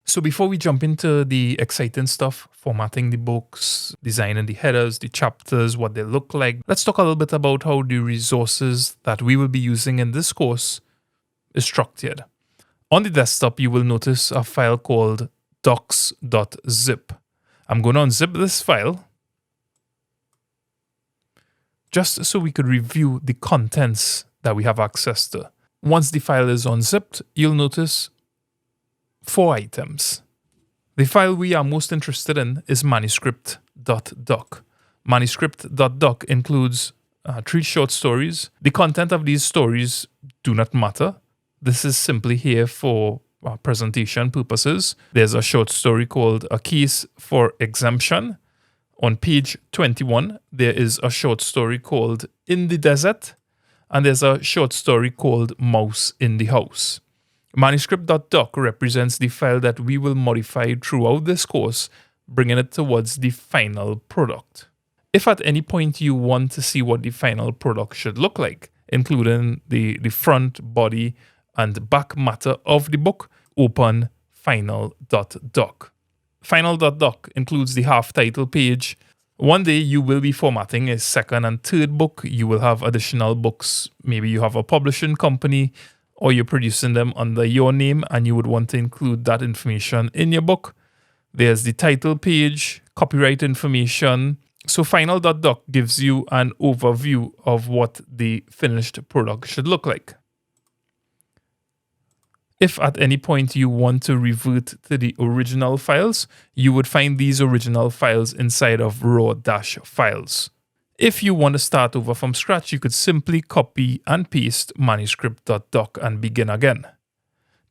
So before we jump into the exciting stuff, formatting the books, designing the headers, the chapters, what they look like, let's talk a little bit about how the resources that we will be using in this course is structured. On the desktop, you will notice a file called docs.zip. I'm going to unzip this file just so we could review the contents that we have access to. Once the file is unzipped, you'll notice 4 items. The file we are most interested in is manuscript.doc. Manuscript.doc includes 3 short stories. The content of these stories do not matter. This is simply here for presentation purposes. There's a short story called A Case for Exemption. On page 21, there is a short story called In the Desert, and there's a short story called Mouse in the House. Manuscript.doc represents the file that we will modify throughout this course, bringing it towards the final product. If at any point you want to see what the final product should look like, including the front, body, and back matter of the book, open final.doc. Final.doc includes the half title page. One day you will be formatting a second and third book. You will have additional books. Maybe you have a publishing company or you're producing them under your name and you would want to include that information in your book. There's the title page, copyright information. So final.doc gives you an overview of what the finished product should look like. If at any point you want to revert to the original files, you would find these original files inside of raw-files. If you want to start over from scratch, you could simply copy and paste manuscript.doc and begin again.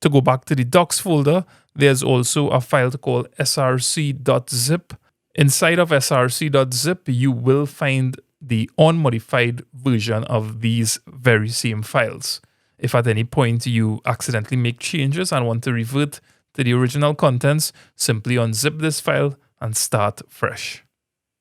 To go back to the docs folder, there's also a file called src.zip. Inside of src.zip, you will find the unmodified version of these very same files. If at any point you accidentally make changes and want to revert to the original contents, simply unzip this file and start fresh.